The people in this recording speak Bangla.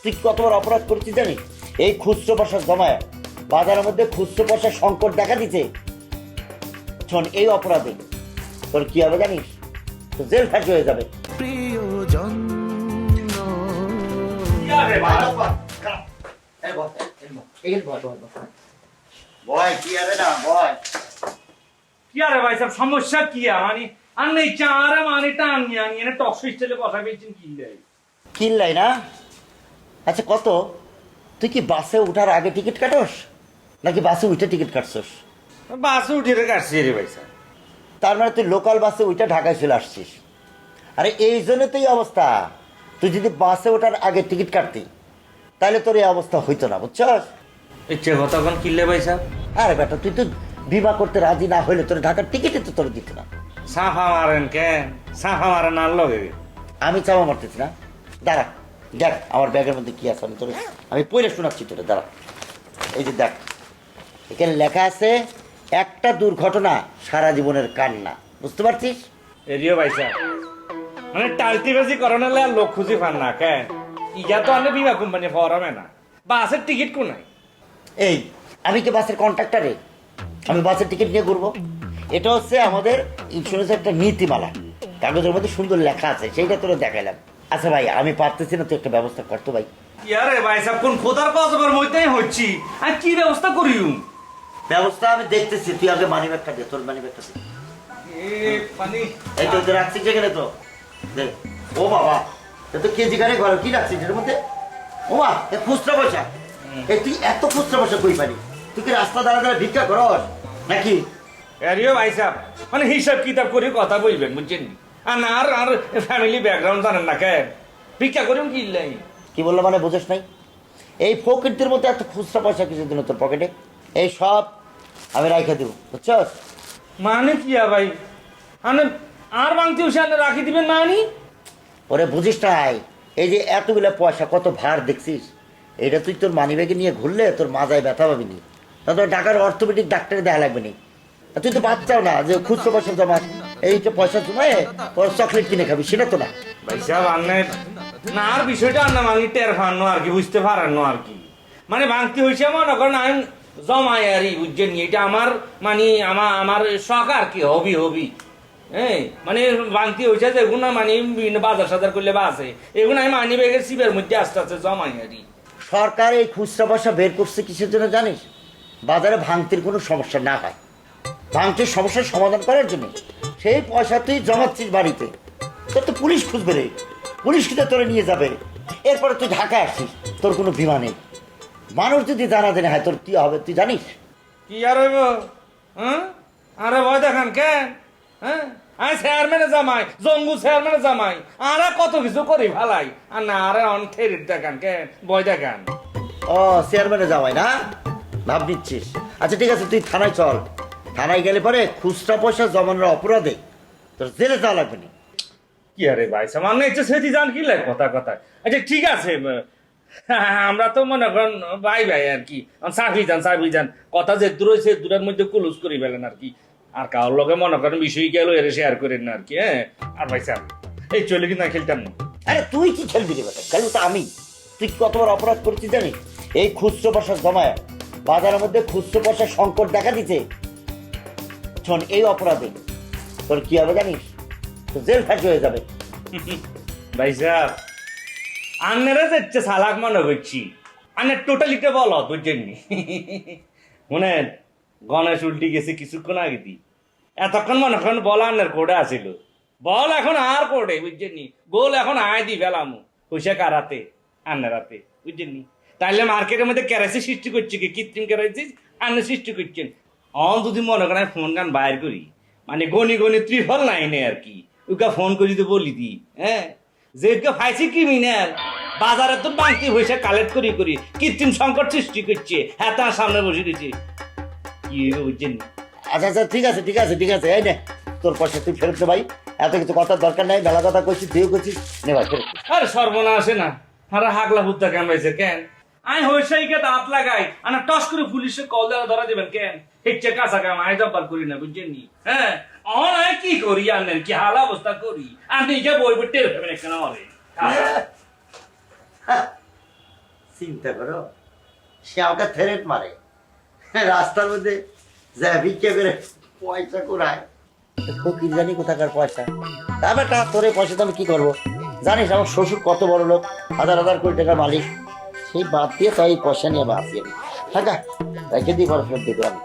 তুই কত বড় অপরাধ করছিস জানিস? এই খুচরো পয়সা জমায় বাজারের মধ্যে খুচরো পয়সার সংকট দেখা দিতে, শোন এই অপরাধে তোর কি হবে জানিস? তো জেল ফাঁসি হয়ে যাবে। প্রিয়জন ভয় কি আরে না ভয় কি আরে ভাই সব সমস্যা কি মানে আন্নে চারে মানে টান নিয়ে এনে টক সিস্টেলে বসা পেয়েছেন কি দেয় কিনলাই না? আচ্ছা কত, তুই কি বাসে উঠার আগে টিকিট কাটোস নাকি বাসে উঠে টিকিট কাটছস? বাসে উঠে কাটছি রে ভাই সাহেব। তার মানে তুই লোকাল বাসে উঠে ঢাকায় চলে আসছিস। আরে এই জন্য তো এই অবস্থা। তুই যদি বাসে ওঠার আগে টিকিট কাটতি তাহলে তোর এই অবস্থা হইতো না, বুঝছস? ইচ্ছে কতক্ষণ কিনলে ভাই সাহেব? আরে বেটা তুই তো বিমা করতে রাজি না হইলে তোর ঢাকার টিকিটে তো তোর দিত না। সাফা মারেন কেন? সাফা মারেন আর লগে আমি চাপা মারতেছি না। দাঁড়া দেখ আমার ব্যাগের মধ্যে কি আছে, আমি পড়ে শোনাচ্ছি তোরে, দাঁড়া। এই যে দেখ, এখানে লেখা আছে একটা দুর্ঘটনা সারা জীবনের কান্না, বুঝতে পারছিস? এরিও ভাই সাহেব মানে টালতিবাজি করানো আর লোক খুঁজি পান না কেন? ইয়া তো আনে বিমা কোম্পানি ফরামে না, বাসের টিকিট কোনাই। এই আমি কি বাসের কন্ট্রাক্টরে? আমি বাসের টিকিট নিয়ে ঘুরবো? এটা হচ্ছে আমাদের ইন্স্যুরেন্সের একটা নীতিমালা, কাগজের মধ্যে সুন্দর লেখা আছে, সেইটা তোরে দেখাইলাম। আচ্ছা ভাই আমি পারতেছি না, তুই একটা ব্যবস্থা করতো ভাই। ইয়ারে ভাই সাহেব কোন খোদার কসবের মধ্যেই হচ্ছি, আমি কি ব্যবস্থা করিউ? ব্যবস্থা আমি দেখতেছি, তুই আগে মানি ব্যাগটা দে, তোর মানি ব্যাগটা দে। মানে এই তো রাখছিস যেখানে তো দে। ও বাবা, এ তো কেজি গাড়ি ঘর, কি রাখছিস এর মধ্যে? ও মা, এ খুচরা পয়সা। এই তুই এত খুচরা পয়সা কই পারি? তুই কি রাস্তা দাঁড়া দাঁড়া ভিক্ষা করস নাকি? এরিও ভাই সাহেব মানে হিসাব কিতাব করে কথা বলবেন বুঝছেন? আর না আর ফ্যামিলি ব্যাকগ্রাউন্ড জানেন না কেন? ভিক্ষা করেও কি লাই? কি বললো মানে বুঝোস নাই? এই ফকিরদের মধ্যে এত খুচরা পয়সা কিছু দিন তোর পকেটে? এই সব আমি রাইখা দিব, বুঝছস? মানে কি ভাই মানে আর বাংতি উসে রাখি দিবেন মানে? ওরে বুঝিস নাই, এই যে এতগুলো পয়সা কত ভার দেখছিস, এটা তুই তোর মানি ব্যাগে নিয়ে ঘুরলে তোর মাজায় ব্যথা পাবি নি, না তোর ঢাকার অর্থোপেডিক ডাক্তারে দেখা লাগবে নি। আর তুই তো বাচ্চাও না যে খুচরো পয়সা জমা, এইটা পয়সা জমায়ে তোর চকলেট কিনে খাবি, সেটা তো না। ভাই সাহেব আন্নে না আর বিষয়টা আর না মানে টের ফান্ন আর কি, বুঝতে পারেন আর কি। মানে বাংতি হয়েছে মনে করেন আমি জমাই আর বুঝছেন, এটা আমার মানে আমার শখ আর কি, হবি হ্যাঁ। মানে বাংতি হয়েছে যেগুলো মানে বিভিন্ন বাজার সাজার করলে বাসে, এগুলো আমি মানি ব্যাগের সিপের মধ্যে আস্তে আস্তে জমাই আরি। সরকার এই খুচরা পয়সা বের করছে কিসের জন্য জানিস? বাজারে ভাঙতির কোনো সমস্যা না হয়, ভাঙতির সমস্যার সমাধান করার জন্য। সেই পয়সা তুই জমাচ্ছিস বাড়িতে, তোর তো পুলিশ খুঁজবে রে, পুলিশ খুঁজে তোরে নিয়ে যাবে। এরপরে তুই ঢাকায় আসছিস, তোর কোনো বিমা নেই। মানুষ যদি জানা জানে হয় তোর কি হবে তুই জানিস? কি আর হইব? হ্যাঁ আরে ভয় দেখান কেন? হ্যাঁ আমি চেয়ারম্যানে জামাই, জঙ্গু চেয়ারম্যানে জামাই, আরে কত কিছু করি ভালাই আর না আরে অন ঠেরির দেখান কেন? ভয় দেখান। ও চেয়ারম্যানে যাওয়াই না ভাব নিচ্ছিস? আচ্ছা ঠিক আছে, তুই থানায় চল। থানায় গেলে পরে খুচরা পয়সা জমানোর অপরাধে তোর জেলে যাওয়া লাগবে না। কি আরে ভাই সামান্য ইচ্ছে সেটি জান কি লাগে কথা কথা। আচ্ছা ঠিক আছে, আমরা তো মনে করেন ভাই আর কি, চাবি যান কথা যে দূর হয়েছে দূরের মধ্যে কুলুস করি ফেলেন আর কি। আর কারোর লগে মনে করেন বিষয় গেল এর শেয়ার করেন না আর কি। হ্যাঁ আর ভাই সাহেব এই চলে কিন্তু খেলতাম না। আরে তুই কি খেলবি রে বেটা? খেলবো তো আমি। তুই কত বড় অপরাধ করছিস জানিস? এই খুচরো পয়সা জমায় বাজারের মধ্যে খুচরো পয়সার সংকট দেখা দিতে, শোন এই অপরাধে তোর কি হবে জানিস? তো জেল ফাঁসি হয়ে যাবে। ভাই সাহেব আন্নারা যাচ্ছে সালাক মনে করছি, আন্নার টোটালিটা বলো বুঝছেন নি? শুনেন গণেশ উল্টি গেছে কিছুক্ষণ আগে দি, এতক্ষণ মনে করেন বল আন্নার কোডে আসিল, বল এখন আর কোডে বুঝছেন নি? গোল এখন আয় দি ফেলামু পয়সা কারাতে আন্নারাতে বুঝছেন নি? তাইলে মার্কেটের মধ্যে ক্যারাসি সৃষ্টি করছে কি, কৃত্রিম ক্যারাসি আন্না সৃষ্টি করছেন। অন যদি মনে করেন ফোন গান বাইর করি মানে গনি ত্রিফল লাইনে আর কি, ওকে ফোন করি তো বলি দি। হ্যাঁ যেটা ফাইসি ক্রিমিনাল বাজারে তো বাংতি পয়সা কালেক্ট করি কৃত্রিম সংকট সৃষ্টি করছে, হ্যাঁ তার সামনে বসে রয়েছে কি বুঝছেন? আচ্ছা আচ্ছা ঠিক আছে এই নে তোর পয়সা তুই ফেরত দে ভাই। এত কিছু কথার দরকার নাই, বেলা কথা কইছিস, তুইও করছিস, নে ভাই ফেরত দে। আরে সর্বনাশে না আরে হাগলা হুদ্দা কামাইছে কেন? আমি হইসাইকে দাঁত লাগাই আর টস করে পুলিশে কল দেওয়া ধরা দেবেন কেন? হিচ্ছে কাঁচা কাম আয় জব্বার করি না বুঝছেন নি? হ্যাঁ অন আয় কি করি আনের কি হাল অবস্থা করি, আমি নিজে বই বই টের পাবেন এখানে হবে। চিন্তা করো, সে আমাকে থ্রেট মারে রাস্তার মধ্যে যা ভিক্ষে করে পয়সা কুড়ায়। ফকির জানি কোথাকার পয়সা। তা বেটা তোর এই পয়সা তো আমি কি করবো? জানিস আমার শ্বশুর কত বড় লোক, হাজার হাজার কোটি টাকার মালিক। সেই বাদ দিয়ে তাই পয়সা নিয়ে বাঁচিয়ে, হ্যাঁ রেখে দিয়ে খরচ দিতে আমি।